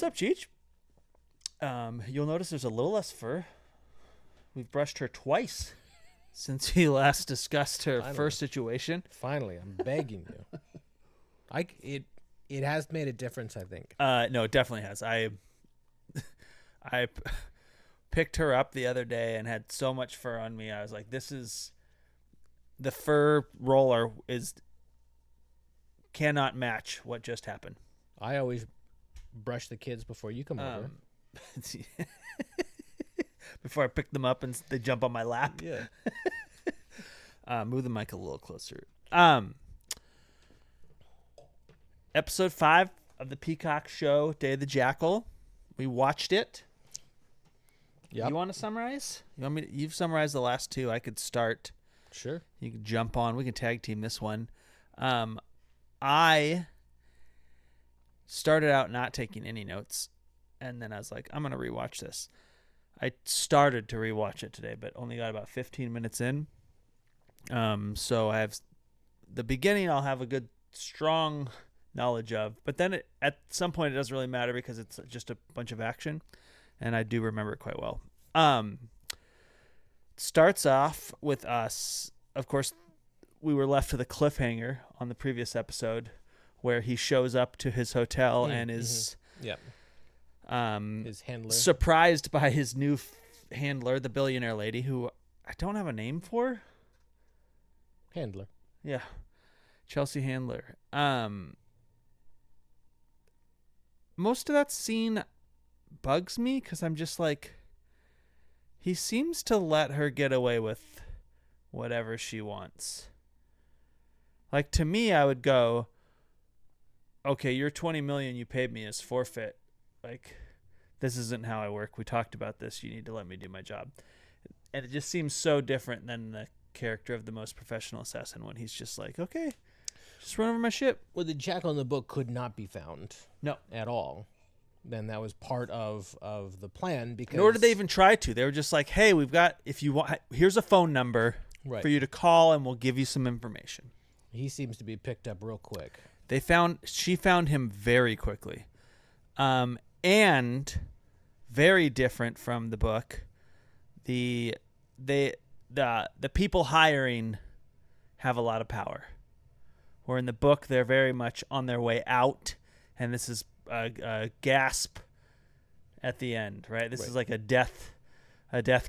What's up, Cheech? You'll notice there's a little less fur. We've brushed her twice since we last discussed her first situation. Finally, I'm begging you. It has made a difference, I think. No, it definitely has. I picked her up the other day and had so much fur on me. I was like, this is the fur roller cannot match what just happened. I always brush the kids before you come over. Before I pick them up and they jump on my lap. Yeah. Move the mic a little closer. Episode 5 of the Peacock show, Day of the Jackal. We watched it. Yep. You want to summarize? You've summarized the last 2. I could start. Sure. You can jump on. We can tag team this one. I started out not taking any notes, and then I was like, I'm going to rewatch this. I started to rewatch it today, but only got about 15 minutes in. So I have the beginning. I'll have a good, strong knowledge of, but then at some point it doesn't really matter because it's just a bunch of action, and I do remember it quite well. Starts off with us. Of course, we were left with a cliffhanger on the previous episode where he shows up to his hotel and is his handler surprised by his new handler, the billionaire lady, who I don't have a name for. Handler. Yeah. Chelsea Handler. Most of that scene bugs me because I'm just like, he seems to let her get away with whatever she wants. Like, to me, I would go, okay, your $20 million you paid me is forfeit. Like, this isn't how I work. We talked about this. You need to let me do my job. And it just seems so different than the character of the most professional assassin when he's just like, okay, just run over my ship. Well, the Jackal in the book could not be found. No. At all. Then that was part of the plan, because nor did they even try to. They were just like, hey, we've got, if you want, here's a phone number for you to call and we'll give you some information. He seems to be picked up real quick. She found him very quickly. And very different from the book. The people hiring have a lot of power. Where in the book they're very much on their way out, and this is a gasp at the end, right? This is like a death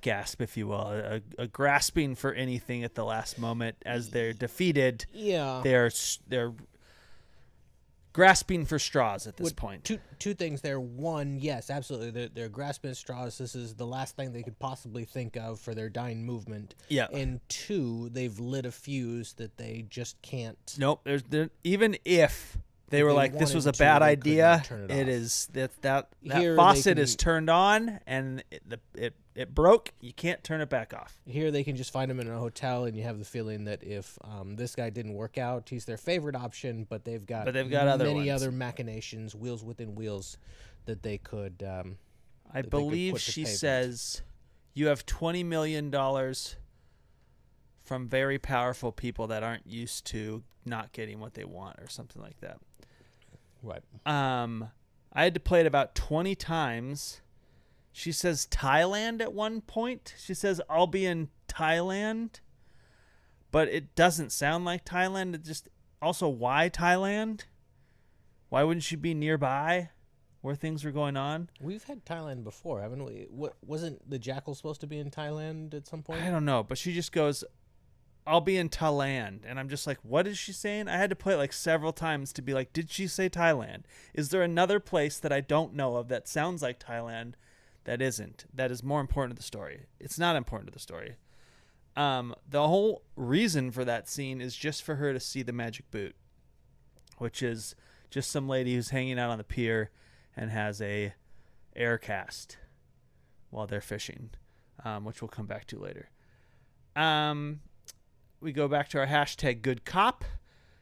gasp, if you will, a grasping for anything at the last moment as they're defeated. Yeah, they're grasping for straws at this point. Two things there. One, yes, absolutely, they're grasping at straws. This is the last thing they could possibly think of for their dying movement. Yeah. And two, they've lit a fuse that they just can't. Nope. Even if they were like, this was a bad idea, it is that faucet is turned on and it broke. You can't turn it back off. Here they can just find him in a hotel, and you have the feeling that if this guy didn't work out, he's their favorite option, but they've got many other machinations, wheels within wheels, that they could. I believe she says you have $20 million from very powerful people that aren't used to not getting what they want, or something like that. Right. I had to play it about 20 times. She says Thailand at one point. She says, I'll be in Thailand. But it doesn't sound like Thailand. It just, also, why Thailand? Why wouldn't she be nearby where things were going on? We've had Thailand before, haven't we? Wasn't the Jackal supposed to be in Thailand at some point? I don't know, but she just goes, I'll be in Thailand. And I'm just like, what is she saying? I had to play it like several times to be like, did she say Thailand? Is there another place that I don't know of that sounds like Thailand that isn't? That is more important to the story. It's not important to the story. The whole reason for that scene is just for her to see the magic boot, which is just some lady who's hanging out on the pier and has a air cast while they're fishing, which we'll come back to later. We go back to our hashtag good cop.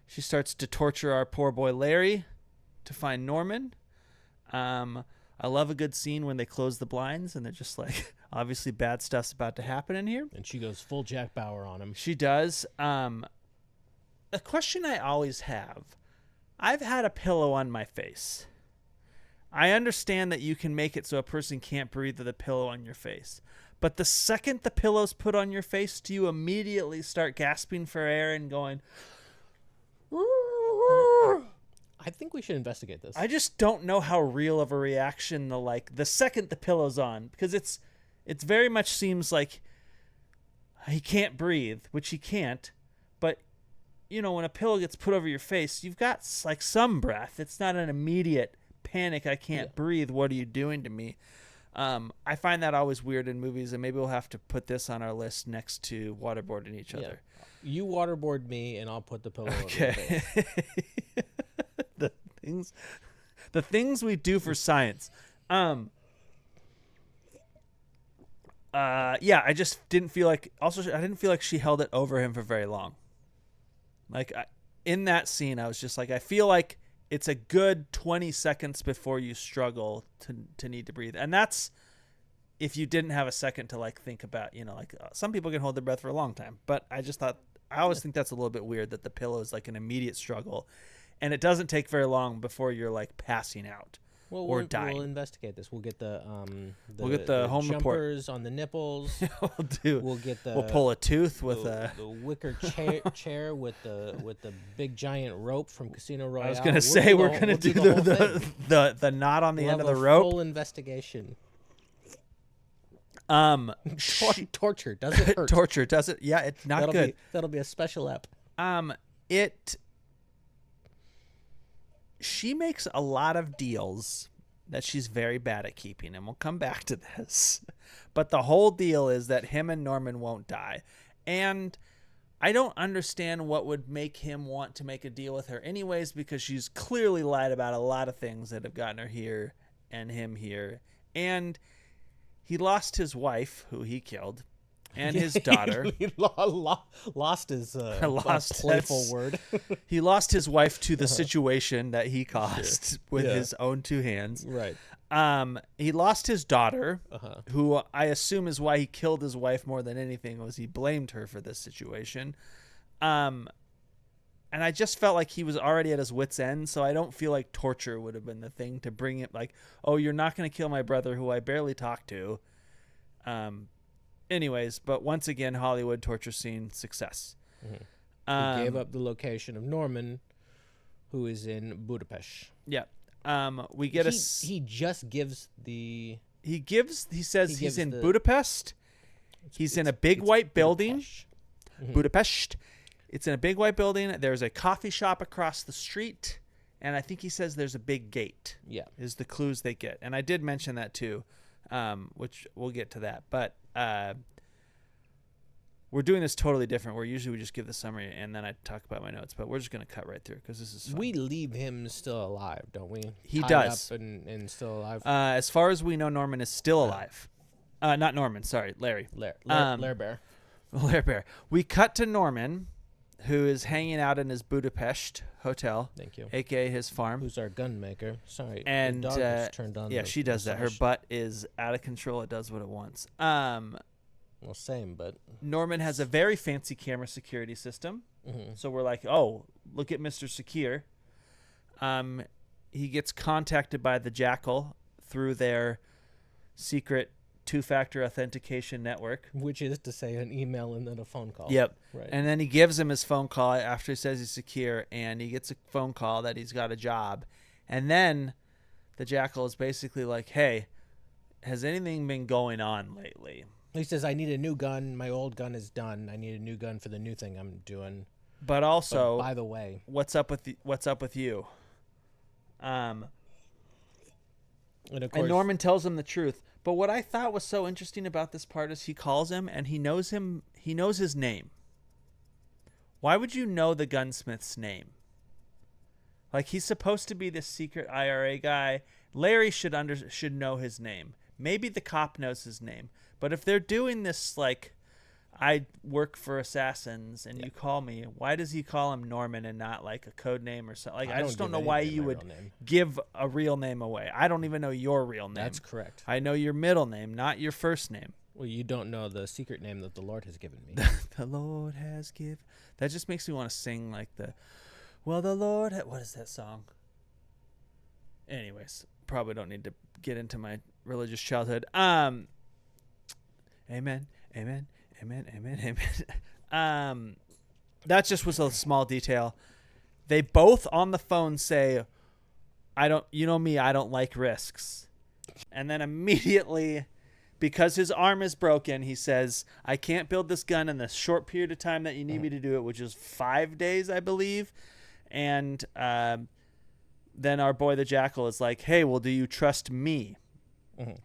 She starts to torture our poor boy Larry to find Norman. I love a good scene when they close the blinds and they're just like, obviously bad stuff's about to happen in here. And she goes full Jack Bauer on him. She does. A question I always have. I've had a pillow on my face. I understand that you can make it so a person can't breathe with a pillow on your face. But the second the pillow's put on your face, do you immediately start gasping for air and going... I think we should investigate this. I just don't know how real of a reaction the second the pillow's on, because it's very much seems like he can't breathe, which he can't. But when a pillow gets put over your face, you've got like some breath. It's not an immediate panic. I can't breathe. What are you doing to me? I find that always weird in movies, and maybe we'll have to put this on our list next to waterboarding each other. You waterboard me, and I'll put the pillow over your face. The things we do for science. I just didn't feel like. Also, I didn't feel like she held it over him for very long. Like in that scene, I was just like, I feel like it's a good 20 seconds before you struggle to need to breathe, and that's if you didn't have a second to like think about. Some people can hold their breath for a long time, but I just thought I always think that's a little bit weird that the pillow is like an immediate struggle. And it doesn't take very long before you're like passing out or dying. We'll investigate this. We'll get the home jumpers report on the nipples. We'll pull a tooth with the wicker chair with the big giant rope from Casino Royale. I was gonna say we're gonna do the knot on the end of the rope. Full investigation. Torture does it hurt? Torture does it? Yeah, it's not good. That'll be a special ep. She makes a lot of deals that she's very bad at keeping, and we'll come back to this. But the whole deal is that him and Norman won't die. And I don't understand what would make him want to make a deal with her anyways, because she's clearly lied about a lot of things that have gotten her here and him here. And he lost his wife, who he killed, and his daughter. He lost his playful word. He lost his wife to the situation that he caused with his own two hands. Right. He lost his daughter, who I assume is why he killed his wife more than anything, was he blamed her for this situation. And I just felt like he was already at his wit's end, so I don't feel like torture would have been the thing to bring it. Like, oh, you're not going to kill my brother, who I barely talked to. Anyways, but once again, Hollywood torture scene success. Mm-hmm. He gave up the location of Norman, who is in Budapest. Yeah. We get he just gives the. He says he's in Budapest. He's in a big white building. Budapest. It's in a big white building. There's a coffee shop across the street, and I think he says there's a big gate. Yeah, is the clues they get, and I did mention that too, which we'll get to that, but. We're doing this totally different, where usually we just give the summary and then I talk about my notes, but we're just going to cut right through because this is fun. We leave him still alive, don't we? He Tied does. Up and still alive. As far as we know, Norman is still alive. Not Norman, sorry, Larry. Lair Bear. Lair Bear. We cut to Norman, who is hanging out in his Budapest hotel. Thank you. A.k.a. his farm. Who's our gun maker. Sorry. And the dog just turned on she does that. Her butt is out of control. It does what it wants. Well, same, but... Norman has a very fancy camera security system. Mm-hmm. So we're like, oh, look at Mr. Secure. He gets contacted by the Jackal through their secret two-factor authentication network. Which is to say an email and then a phone call. Yep. Right. And then he gives him his phone call after he says he's secure, and he gets a phone call that he's got a job. And then the Jackal is basically like, hey, has anything been going on lately? He says, I need a new gun. My old gun is done. I need a new gun for the new thing I'm doing. But also, by the way, what's up with you? And of course, Norman tells him the truth. But what I thought was so interesting about this part is he calls him and he knows his name. Why would you know the gunsmith's name? Like, he's supposed to be this secret IRA guy. Larry should know his name. Maybe the cop knows his name. But if they're doing this, like, I work for assassins and you call me, why does he call him Norman and not like a code name or something? Like, I just don't know why you would give a real name away. I don't even know your real name. That's correct. I know your middle name, not your first name. Well, you don't know the secret name that the Lord has given me. The Lord has given. That just makes me want to sing like the Lord. What is that song? Anyways. anyways, probably don't need to get into my religious childhood. Amen, amen, amen, amen, amen. That just was a small detail. They both on the phone say, I don't like risks. And then immediately, because his arm is broken, he says, I can't build this gun in the short period of time that you need me to do it, which is 5 days, I believe. And then our boy, the Jackal, is like, hey, well, do you trust me?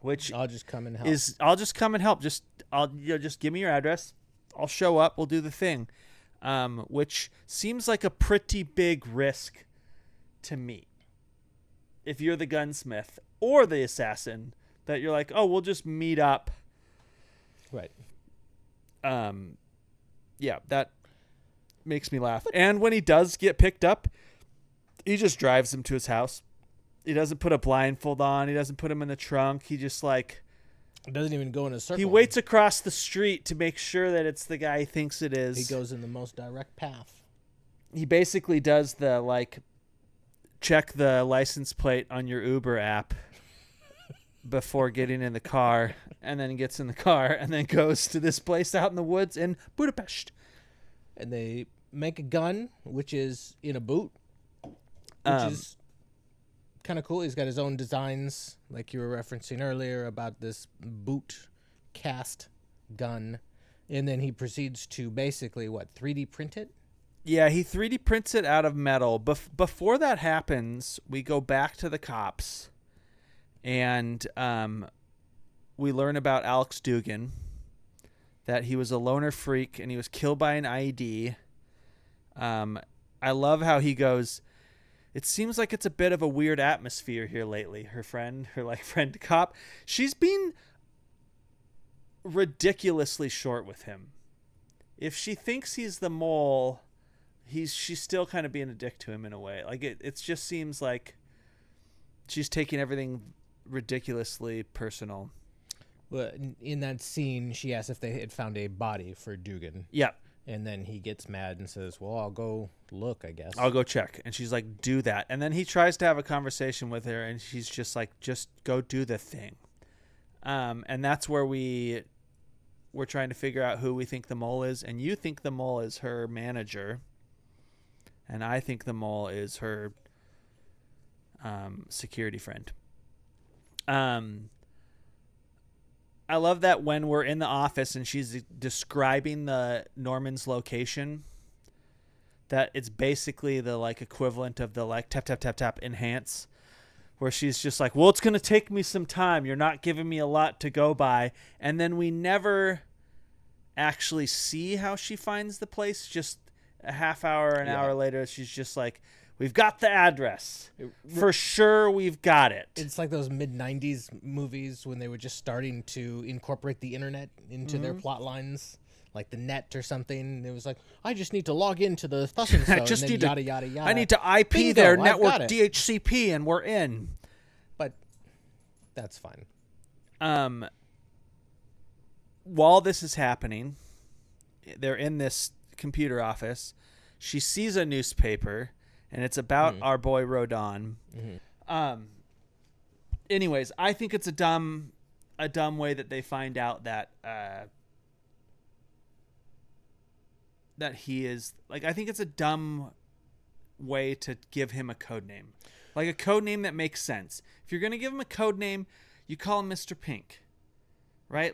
Which I'll just come and help. I'll just come and help. Just give me your address. I'll show up. We'll do the thing. Which seems like a pretty big risk to me. If you're the gunsmith or the assassin, that you're like, oh, we'll just meet up. Right. Yeah, that makes me laugh. And when he does get picked up, he just drives him to his house. He doesn't put a blindfold on. He doesn't put him in the trunk. He just doesn't even go in a circle. He waits across the street to make sure that it's the guy he thinks it is. He goes in the most direct path. He basically does the check the license plate on your Uber app before getting in the car, and then gets in the car and then goes to this place out in the woods in Budapest. And they make a gun, which is in a boot, which is kind of cool. He's got his own designs, like you were referencing earlier about this boot cast gun. And then he proceeds to basically, 3D print it? Yeah, he 3D prints it out of metal. Before that happens, we go back to the cops, and we learn about Alex Dugan, that he was a loner freak, and he was killed by an IED. I love how he goes, it seems like it's a bit of a weird atmosphere here lately. Her friend cop, she's been ridiculously short with him. If she thinks he's the mole, she's still kind of being a dick to him in a way. It just seems like she's taking everything ridiculously personal. Well, in that scene, she asks if they had found a body for Dugan. Yeah. And then he gets mad and says, well, I'll go look, I guess. I'll go check. And she's like, do that. And then he tries to have a conversation with her, and she's just like, just go do the thing. And that's where we're trying to figure out who we think the mole is. And you think the mole is her manager. And I think the mole is her security friend. I love that when we're in the office and she's describing the Norman's location, that it's basically the equivalent of the tap, tap, tap, tap, enhance, where she's just like, well, it's going to take me some time. You're not giving me a lot to go by. And then we never actually see how she finds the place. Just a half hour, an hour later, she's just like, we've got the address. For sure, we've got it. It's like those mid-'90s movies when they were just starting to incorporate the internet into their plot lines, like the net or something. It was like, I just need to log into the thus and so, and then yada, yada, yada. I need to IP Bingo, their network DHCP, and we're in. But that's fine. While this is happening, they're in this computer office. She sees a newspaper, and it's about our boy Rodon. Anyways, I think it's a dumb way that they find out that that he is I think it's a dumb way to give him a code name, a code name that makes sense. If you're gonna give him a code name, you call him Mr. Pink, right?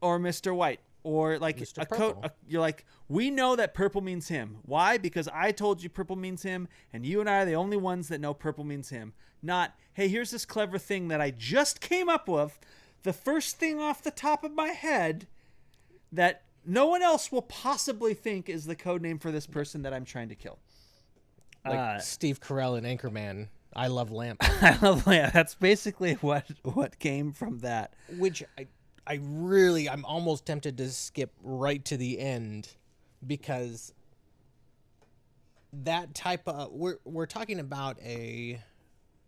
Or Mr. White. Or Mr. a code, you're like, we know that purple means him. Why? Because I told you purple means him, and you and I are the only ones that know purple means him. Not, hey, here's this clever thing that I just came up with, the first thing off the top of my head that no one else will possibly think is the code name for this person that I'm trying to kill. Steve Carell in Anchorman, I love lamp. I love lamp. That's basically what came from that. Which I'm almost tempted to skip right to the end, because that type of, we're talking about a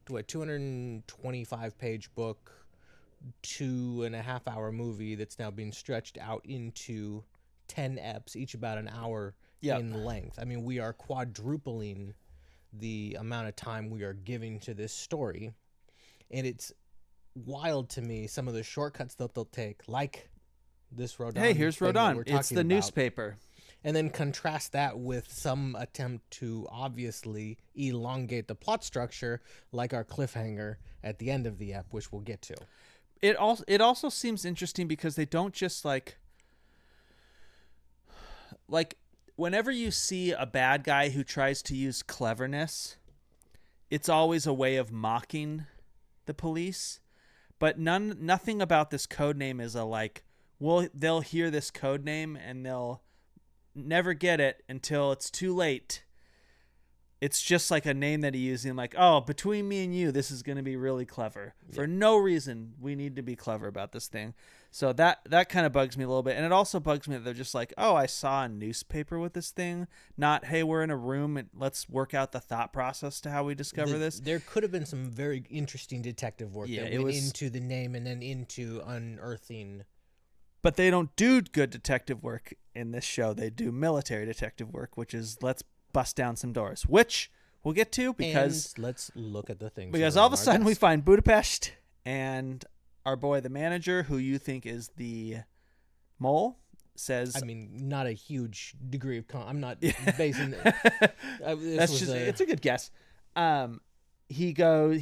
225 page book, 2.5 hour movie that's now being stretched out into 10 eps, each about an hour in length. I mean, we are quadrupling the amount of time we are giving to this story. And it's wild to me, some of the shortcuts that they'll take, like this Rodon. Hey, here's thing that Rodon. we're It's the talking about. newspaper. And then contrast that with some attempt to obviously elongate the plot structure, like our cliffhanger at the end of the ep, which we'll get to. It also seems interesting because they don't just like whenever you see a bad guy who tries to use cleverness, it's always a way of mocking the police. But nothing about this code name is they'll hear this code name and they'll never get it until it's too late. It's just like a name that he's using, like, oh, between me and you, this is going to be really clever. Yeah. For no reason, we need to be clever about this thing. So that kind of bugs me a little bit. And it also bugs me that they're just like, oh, I saw a newspaper with this thing. Not, hey, we're in a room and let's work out the thought process to how we discover this. There could have been some very interesting detective work that went into the name and then into unearthing. But they don't do good detective work in this show. They do military detective work, which is let's bust down some doors, which we'll get to because and let's look at the things. Because all of a sudden we find Budapest and our boy, the manager, who you think is the mole, says. I mean, not a huge degree of. I'm not basing. It's a good guess. He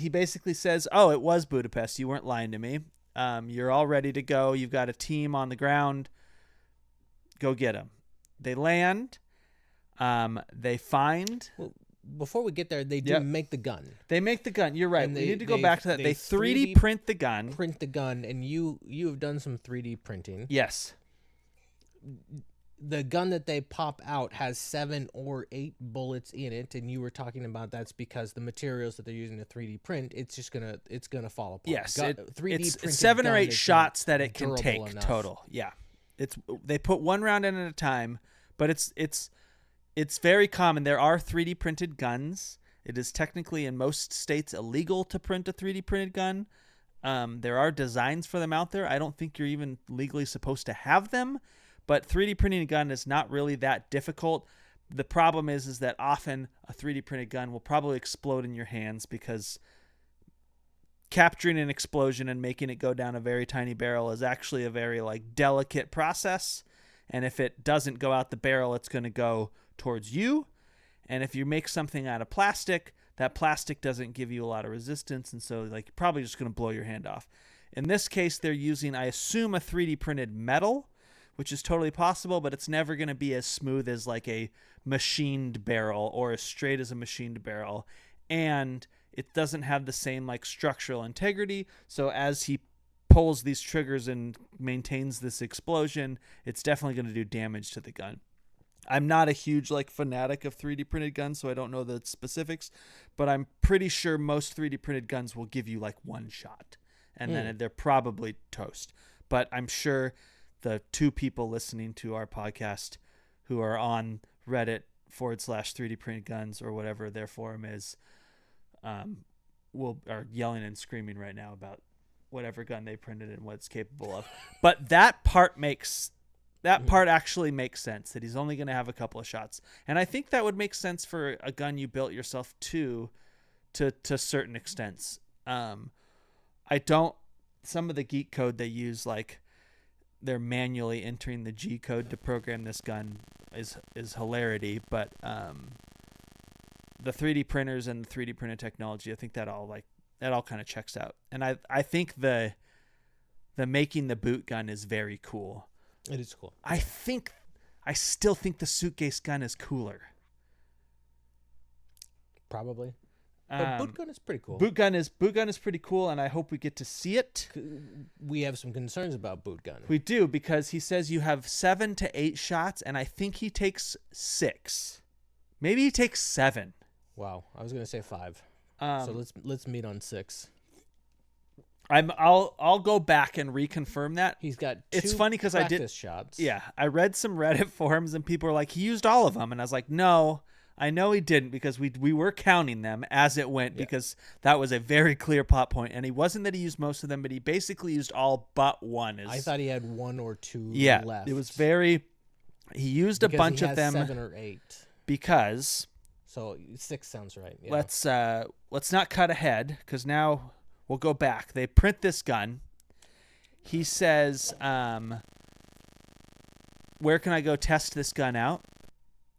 basically says, "Oh, it was Budapest. You weren't lying to me. You're all ready to go. You've got a team on the ground. Go get them." They land. They find. Well, before we get there, they do make the gun. They make the gun. You're right. We need to go back to that. They 3D print the gun. And you have done some 3D printing. Yes. The gun that they pop out has 7 or 8 bullets in it, and you were talking about that's because the materials that they're using to 3D print, it's gonna fall apart. Yes, 3D it's 7 or 8 shots that it can take total. Yeah, they put one round in at a time, but it's very common. There are 3D printed guns. It is technically in most states illegal to print a 3D printed gun. There are designs for them out there. I don't think you're even legally supposed to have them, but 3D printing a gun is not really that difficult. The problem is that often a 3D printed gun will probably explode in your hands because capturing an explosion and making it go down a very tiny barrel is actually a very delicate process. And if it doesn't go out the barrel, it's going to go towards you. And if you make something out of plastic, that plastic doesn't give you a lot of resistance, and so you're probably just going to blow your hand off. In this case, they're using, I assume, a 3D printed metal, which is totally possible, but it's never going to be as smooth as a machined barrel or as straight as a machined barrel. And it doesn't have the same structural integrity. So as he pulls these triggers and maintains this explosion, it's definitely going to do damage to the gun. I'm not a huge fanatic of 3D printed guns, so I don't know the specifics, but I'm pretty sure most 3D printed guns will give you one shot, and then they're probably toast. But I'm sure the 2 people listening to our podcast who are on Reddit /3D printed guns or whatever their forum is, are yelling and screaming right now about whatever gun they printed and what it's capable of. But that part actually makes sense, that he's only going to have a couple of shots. And I think that would make sense for a gun you built yourself to certain extents. Some of the geek code they use, they're manually entering the G code to program this gun is hilarity. But the 3D printers and the 3D printer technology, I think that all kind of checks out. And I think the making the boot gun is very cool. It is cool. I still think the suitcase gun is cooler. Probably. But boot gun is pretty cool. Boot gun is pretty cool, and I hope we get to see it. We have some concerns about boot gun. We do, because he says you have 7 to 8 shots, and I think he takes 6. Maybe he takes 7. Wow, I was gonna say 5. So let's meet on 6. I'll go back and reconfirm that. He's got 2 it's funny because I did shots. Yeah, I read some Reddit forums and people were like, he used all of them, and I was like, no, I know he didn't, because we were counting them as it went, because that was a very clear plot point, and he wasn't that he used most of them, but he basically used all but one. I thought he had 1 or 2 left. It was he used a bunch of them. 7 or 8 because So 6 sounds right. Yeah. Let's not cut ahead, because now we'll go back. They print this gun. He says, where can I go test this gun out?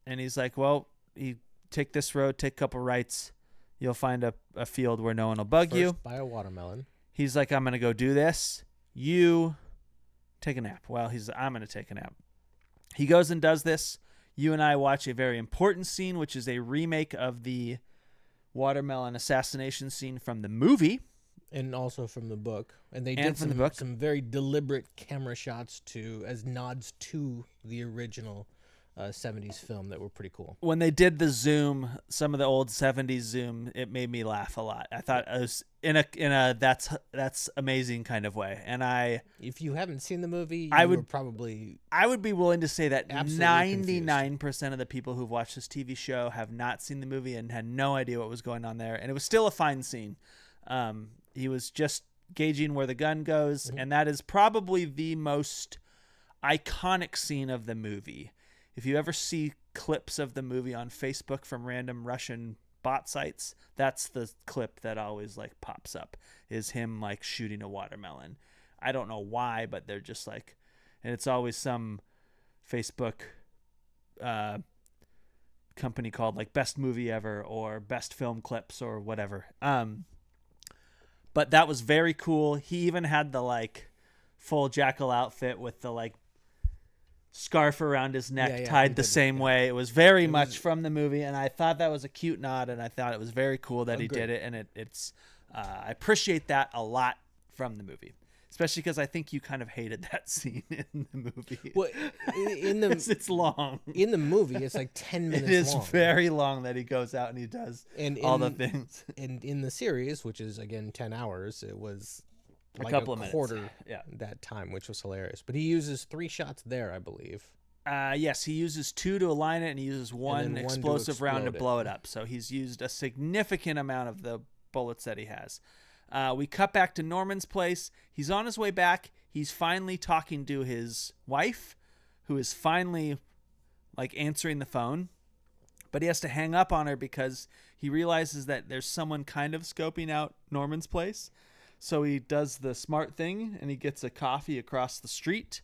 And he's like, well, you take this road, take a couple rights. You'll find a field where no one will bug you. Buy a watermelon. He's like, I'm going to go do this. You take a nap. Well, I'm going to take a nap. He goes and does this. You and I watch a very important scene, which is a remake of the watermelon assassination scene from the movie. And also from the book. And they did some very deliberate camera shots as nods to the original 70s film that were pretty cool. When they did the zoom, some of the old 70s zoom, it made me laugh a lot. I thought it was in a that's amazing kind of way. And if you haven't seen the movie, I would be willing to say that 99% of the people who've watched this TV show have not seen the movie and had no idea what was going on there. And it was still a fine scene. He was just gauging where the gun goes, and that is probably the most iconic scene of the movie. If you ever see clips of the movie on Facebook from random Russian bot sites, that's the clip that always like pops up, is him like shooting a watermelon. I don't know why, but they're just like, and it's always some Facebook company called like Best Movie Ever or Best Film Clips or whatever. But that was very cool. He even had the like full Jackal outfit with the like scarf around his neck tied the same way. It was very much from the movie, and I thought that was a cute nod, and I thought it was very cool that he did it, and it's I appreciate that a lot from the movie, especially because I think you kind of hated that scene in the movie. Well, it's long. In the movie, it's like 10 minutes long. It is very long that he goes out and he does all the things. And in the series, which is, again, 10 hours, it was like a couple of quarter minutes. that time, which was hilarious. But he uses 3 shots there, I believe. Yes, he uses 2 to align it, and he uses one explosive round to blow it up. So he's used a significant amount of the bullets that he has. We cut back to Norman's place. He's on his way back. He's finally talking to his wife, who is finally like answering the phone. But he has to hang up on her because he realizes that there's someone kind of scoping out Norman's place. So he does the smart thing, and he gets a coffee across the street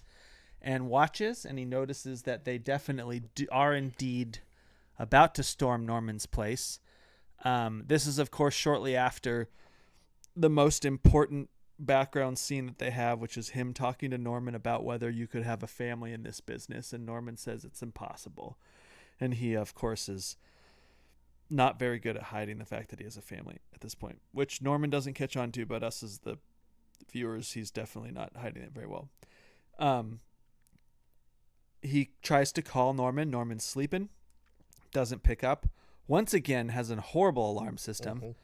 and watches, and he notices that they definitely are indeed about to storm Norman's place. This is, of course, shortly after the most important background scene that they have, which is him talking to Norman about whether you could have a family in this business, and Norman says it's impossible. And he, of course, is not very good at hiding the fact that he has a family at this point, which Norman doesn't catch on to, but us as the viewers, he's definitely not hiding it very well. He tries to call Norman. Norman's sleeping, doesn't pick up. Once again, has a horrible alarm system.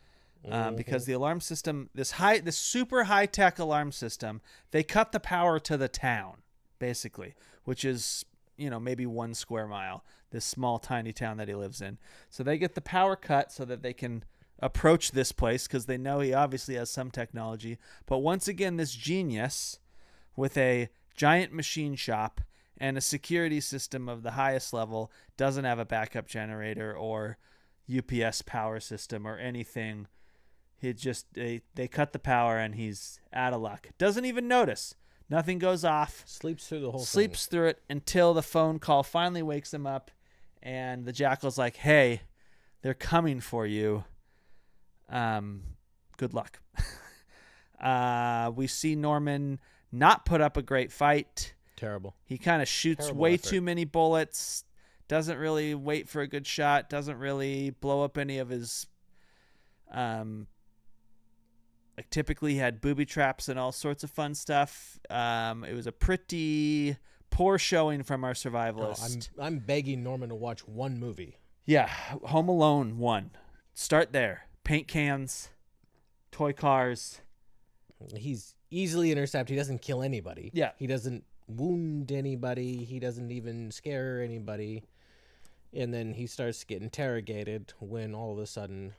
Because the alarm system, this super high-tech alarm system, they cut the power to the town, basically, which is, maybe 1 square mile, this small, tiny town that he lives in. So they get the power cut so that they can approach this place because they know he obviously has some technology. But once again, this genius with a giant machine shop and a security system of the highest level doesn't have a backup generator or UPS power system or anything. They cut the power and he's out of luck. Doesn't even notice. Nothing goes off. Sleeps through the whole thing. Sleeps through it until the phone call finally wakes him up, and the Jackal's like, "Hey, they're coming for you. Good luck." We see Norman not put up a great fight. Terrible. He kind of shoots way too many bullets. Doesn't really wait for a good shot. Doesn't really blow up any of his typically he had booby traps and all sorts of fun stuff. It was a pretty poor showing from our survivalist. I'm begging Norman to watch one movie. Yeah, Home Alone 1. Start there. Paint cans, toy cars. He's easily intercepted. He doesn't kill anybody. Yeah. He doesn't wound anybody. He doesn't even scare anybody. And then he starts to get interrogated when all of a sudden...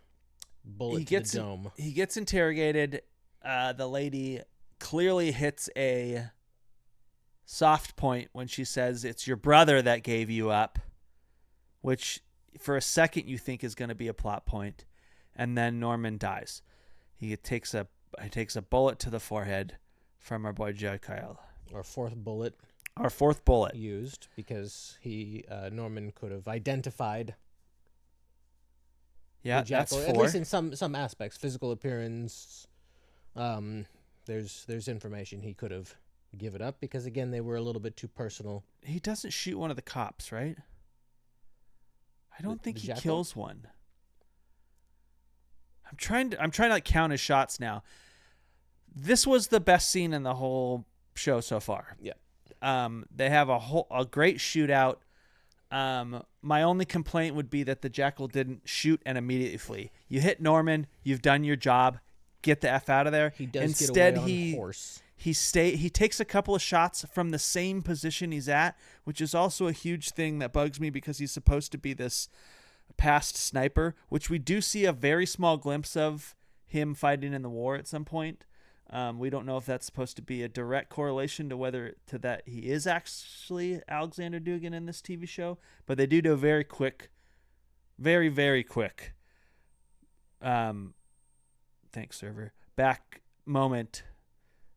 bullet to the dome. He gets interrogated. The lady clearly hits a soft point when she says it's your brother that gave you up, which for a second you think is going to be a plot point, and then Norman dies. He takes a bullet to the forehead from our boy Jackal. Our fourth bullet used because Norman could have identified. Yeah, that's Jackal, 4. at least in some aspects, physical appearance. There's information he could have given up because again they were a little bit too personal. He doesn't shoot one of the cops, right? I don't think he Jackal? kills one. I'm trying to like count his shots now. This was the best scene in the whole show so far. Yeah. They have a great shootout. My only complaint would be that the Jackal didn't shoot and immediately flee. You hit Norman, you've done your job. Get the F out of there. He does Instead, get away on horse. He takes a couple of shots from the same position he's at, which is also a huge thing that bugs me because he's supposed to be this past sniper, which we do see a very small glimpse of him fighting in the war at some point. We don't know if that's supposed to be a direct correlation to that he is actually Alexander Duggan in this TV show, but they do a very quick, very, very quick, thanks server, back moment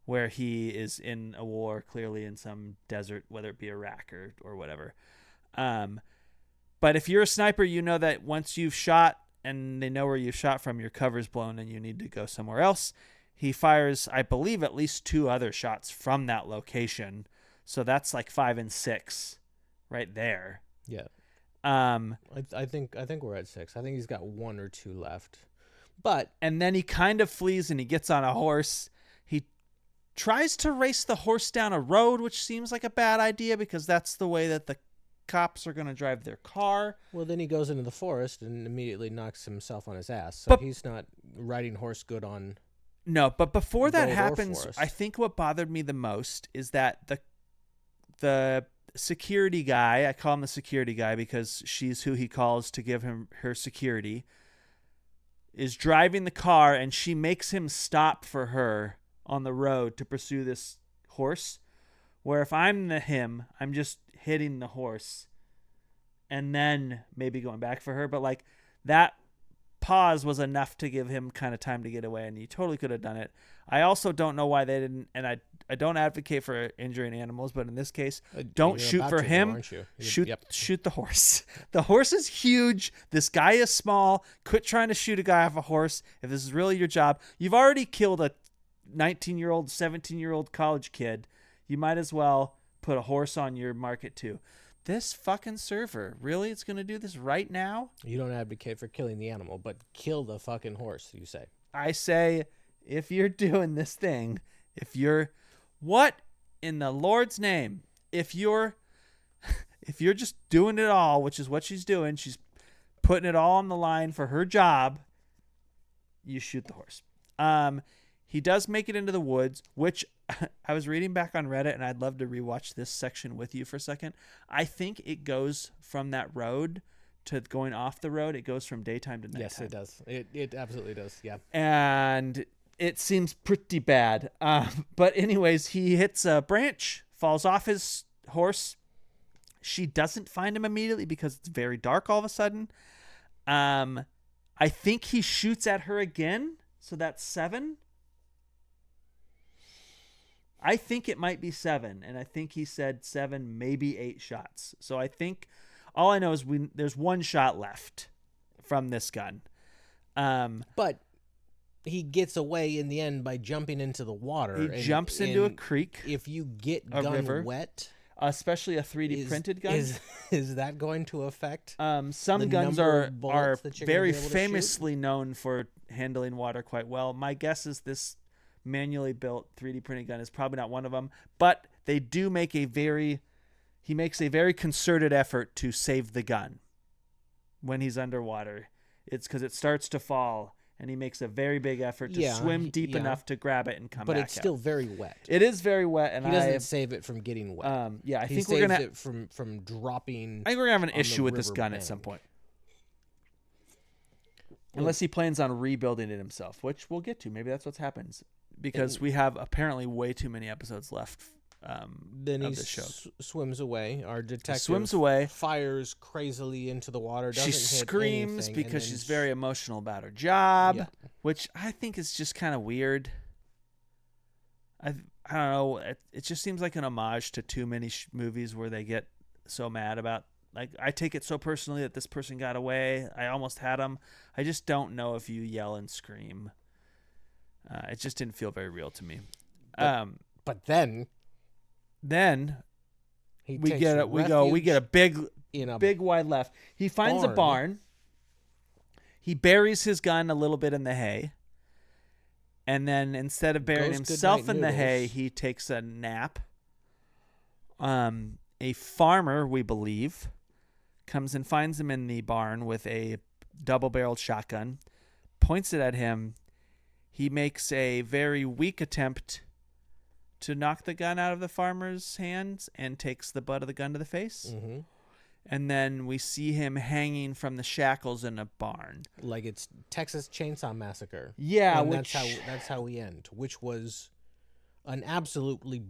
where he is in a war, clearly in some desert, whether it be Iraq or whatever. But if you're a sniper, you know that once you've shot and they know where you shot from, your cover's blown and you need to go somewhere else. He fires, I believe, at least 2 other shots from that location. So that's like 5 and 6 right there. Yeah. I think we're at 6. I think he's got 1 or 2 left. And then he kind of flees and he gets on a horse. He tries to race the horse down a road, which seems like a bad idea because that's the way that the cops are going to drive their car. Well, then he goes into the forest and immediately knocks himself on his ass. So he's not riding horse good on. No, but before that road or happens, forest. I think what bothered me the most is that the security guy, I call him the security guy because she's who he calls to give him her security, is driving the car and she makes him stop for her on the road to pursue this horse. Where if I'm him, I'm just hitting the horse and then maybe going back for her. But like that pause was enough to give him kind of time to get away, and he totally could have done it. I also don't know why they didn't, and I don't advocate for injuring animals, but in this case, don't shoot for him. Shoot the horse. The horse is huge. This guy is small. Quit trying to shoot a guy off a horse. If this is really your job, you've already killed a 19-year-old, 17-year-old college kid. You might as well put a horse on your market too. This fucking server, really? It's going to do this right now? You don't advocate for killing the animal, but kill the fucking horse, you say. I say, if you're doing this thing, what in the Lord's name, if you're just doing it all, which is what she's doing, she's putting it all on the line for her job, you shoot the horse. He does make it into the woods, which I was reading back on Reddit, and I'd love to rewatch this section with you for a second. I think it goes from that road to going off the road. It goes from daytime to nighttime. Yes, it does. It absolutely does, yeah. And it seems pretty bad. But anyways, he hits a branch, falls off his horse. She doesn't find him immediately because it's very dark all of a sudden. I think he shoots at her again, so that's 7. I think it might be 7, and I think he said 7, maybe 8 shots. So I think all I know is there's 1 shot left from this gun. But he gets away in the end by jumping into the water. He jumps into a creek. If you get a gun river, wet, especially a 3D printed gun, is that going to affect? Some guns are very famously known for handling water quite well. My guess is this manually built 3D printed gun is probably not one of them, but they do make he makes a very concerted effort to save the gun when he's underwater. It's because it starts to fall, and he makes a very big effort to swim deep enough to grab it and come back. But it's still very wet. It is very wet, and he doesn't save it from getting wet. I he think saves we're gonna it from dropping. I think we're gonna have an issue with this gun at some point. Unless he plans on rebuilding it himself, which we'll get to. Maybe that's what happens. Because we have apparently way too many episodes left Then of he the show. swims away. Our detective Swims away. fires crazily into the water. Doesn't She hit screams anything, because and then she's very emotional about her job, Yeah. which I think is just kind of weird. I don't know. It just seems like an homage to too many movies where they get so mad about. Like, I take it so personally that this person got away. I almost had him. I just don't know if you yell and scream. It just didn't feel very real to me. But then he we takes get a big wide left. He finds a barn. He buries his gun a little bit in the hay. And then instead of burying himself in the hay, he takes a nap. A farmer, we believe, comes and finds him in the barn with a double-barreled shotgun, points it at him. He makes a very weak attempt to knock the gun out of the farmer's hands and takes the butt of the gun to the face. Mm-hmm. And then we see him hanging from the shackles in a barn. Like it's Texas Chainsaw Massacre. Yeah, and that's how we end, which was an absolutely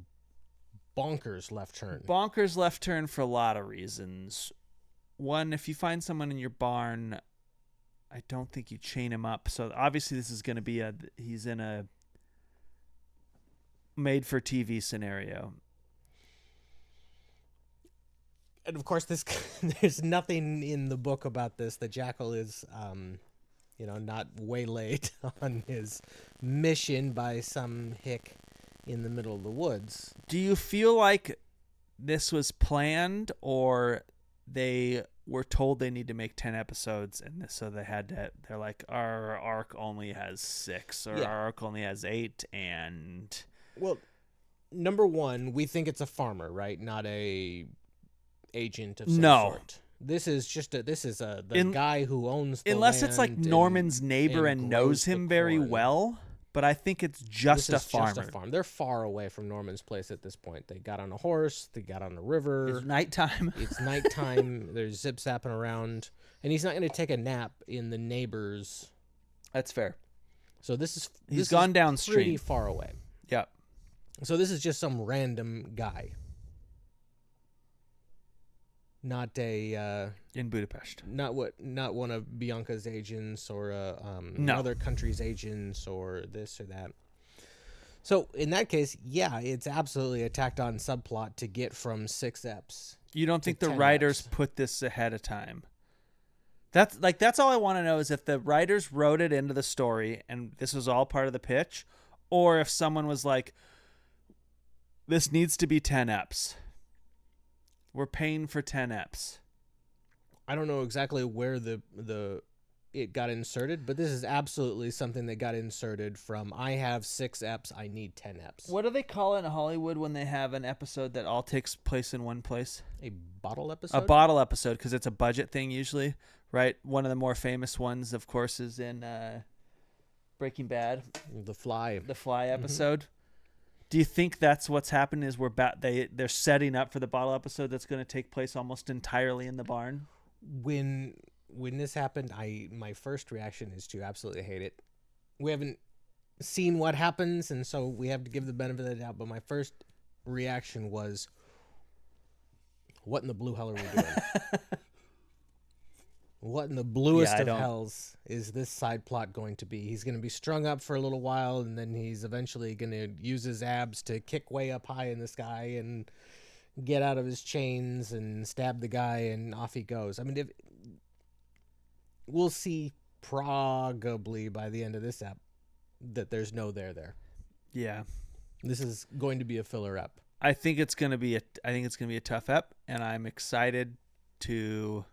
bonkers left turn. Bonkers left turn for a lot of reasons. One, if you find someone in your barn, I don't think you chain him up. So obviously this is going to be he's in a made for TV scenario. And of course, there's nothing in the book about this. The Jackal is, not waylaid on his mission by some hick in the middle of the woods. Do you feel like this was planned, or they were told they need to make 10 episodes, and so they're like, our arc only has 6, or our arc only has 8, and... Well, number one, we think it's a farmer, right? Not a agent of some sort. This is the guy who owns the unless it's like land Norman's neighbor and knows grows the him very corn. well, but I think it's just a farmer. Just a farm. They're far away from Norman's place at this point. They got on a horse. They got on a river. It's nighttime. It's nighttime. There's zip-zapping around. And he's not going to take a nap in the neighbor's. That's fair. So he's gone downstream. Pretty far away. Yeah. So this is just some random guy. Not a in Budapest. Not one of Bianca's agents or another country's agents or this or that. So in that case, yeah, it's absolutely a tacked on subplot to get from 6 eps. You don't think the writers put this ahead of time? That's all I want to know is if the writers wrote it into the story and this was all part of the pitch, or if someone was like, this needs to be 10 eps. We're paying for 10 eps. I don't know exactly where it got inserted, but this is absolutely something that got inserted from I have 6 eps, I need 10 eps. What do they call it in Hollywood when they have an episode that all takes place in one place? A bottle episode? A bottle episode, because it's a budget thing usually, right? One of the more famous ones, of course, is in Breaking Bad. The Fly. The Fly episode. Mm-hmm. Do you think that's what's happened? Is they're setting up for the bottle episode that's going to take place almost entirely in the barn? When this happened, my first reaction is to absolutely hate it. We haven't seen what happens, and so we have to give the benefit of the doubt. But my first reaction was, "What in the blue hell are we doing? What in the bluest of hells is this side plot going to be? He's going to be strung up for a little while, and then he's eventually going to use his abs to kick way up high in the sky and get out of his chains and stab the guy, and off he goes. I mean, we'll see probably by the end of this ep that there's no there. Yeah. This is going to be a filler ep. I think it's going to be a tough ep, and I'm excited to...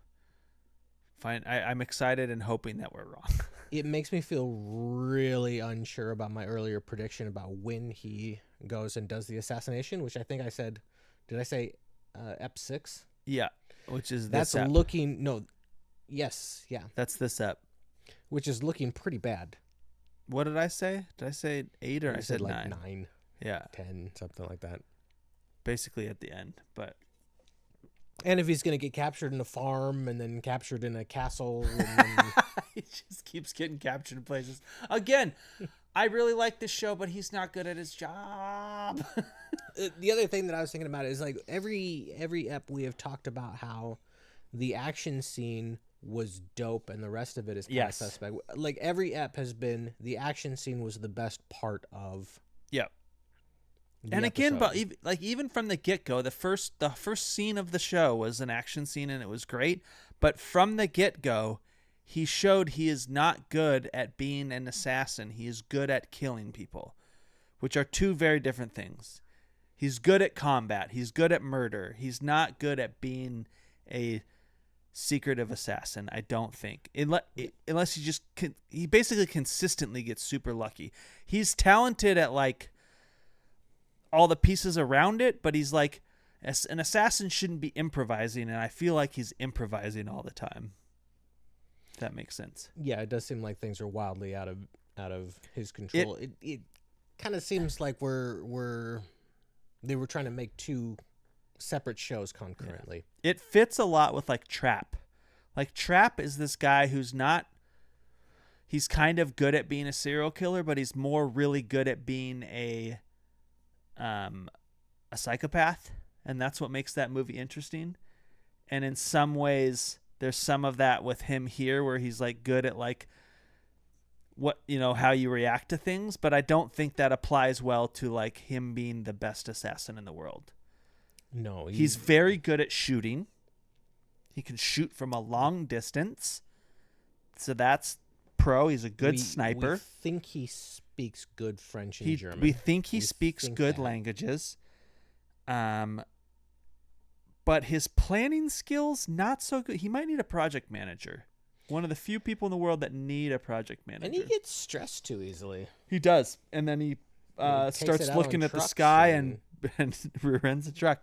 I'm excited and hoping that we're wrong. It makes me feel really unsure about my earlier prediction about when he goes and does the assassination, which I think I said. Did I say Ep 6? Yeah, which is that's this ep. looking no. Yes, yeah. That's this ep, which is looking pretty bad. What did I say? Did I say 8 or I said 9? 9. Yeah, 10, something like that. Basically at the end, but. And if he's going to get captured in a farm and then captured in a castle and then He just keeps getting captured in places. Again, I really like this show, but he's not good at his job. The other thing that I was thinking about is like every ep we have talked about how the action scene was dope and the rest of it is kind of suspect. Like every ep has been the action scene was the best part of. Yep. And again, but even from the get-go, the first scene of the show was an action scene and it was great. But from the get-go, he showed he is not good at being an assassin. He is good at killing people, which are two very different things. He's good at combat. He's good at murder. He's not good at being a secretive assassin, I don't think. Unless he basically consistently gets super lucky. He's talented at like all the pieces around it, but he's like an assassin shouldn't be improvising, and I feel like he's improvising all the time. If that makes sense. Yeah, it does seem like things are wildly out of his control. It kind of seems like they were trying to make two separate shows concurrently. Yeah. It fits a lot with like Trap. Like Trap is this guy he's kind of good at being a serial killer, but he's more really good at being a psychopath, and that's what makes that movie interesting. And in some ways there's some of that with him here where he's like good at like how you react to things, but I don't think that applies well to like him being the best assassin in the world. No, he's very good at shooting. He can shoot from a long distance, so that's pro. He's a good sniper. We think he speaks good French and German. We think he speaks good languages. But his planning skills not so good. He might need a project manager. One of the few people in the world that need a project manager. And he gets stressed too easily. He does. And then he starts looking at the sky and rear ends the truck.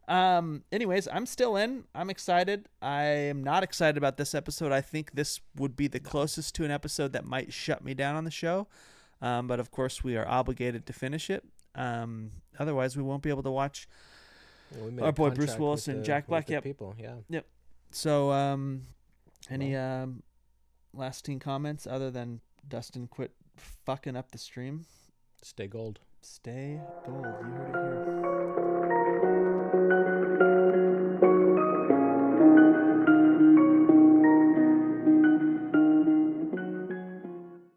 Anyways, I'm still in. I'm excited. I am not excited about this episode. I think this would be the closest to an episode that might shut me down on the show. But of course, we are obligated to finish it. Otherwise, we won't be able to watch our boy Bruce Willis and Jack Black. Yep. People. Yeah. Yep. So, any lasting comments other than Dustin quit fucking up the stream? Stay gold. Stay gold. You heard it here.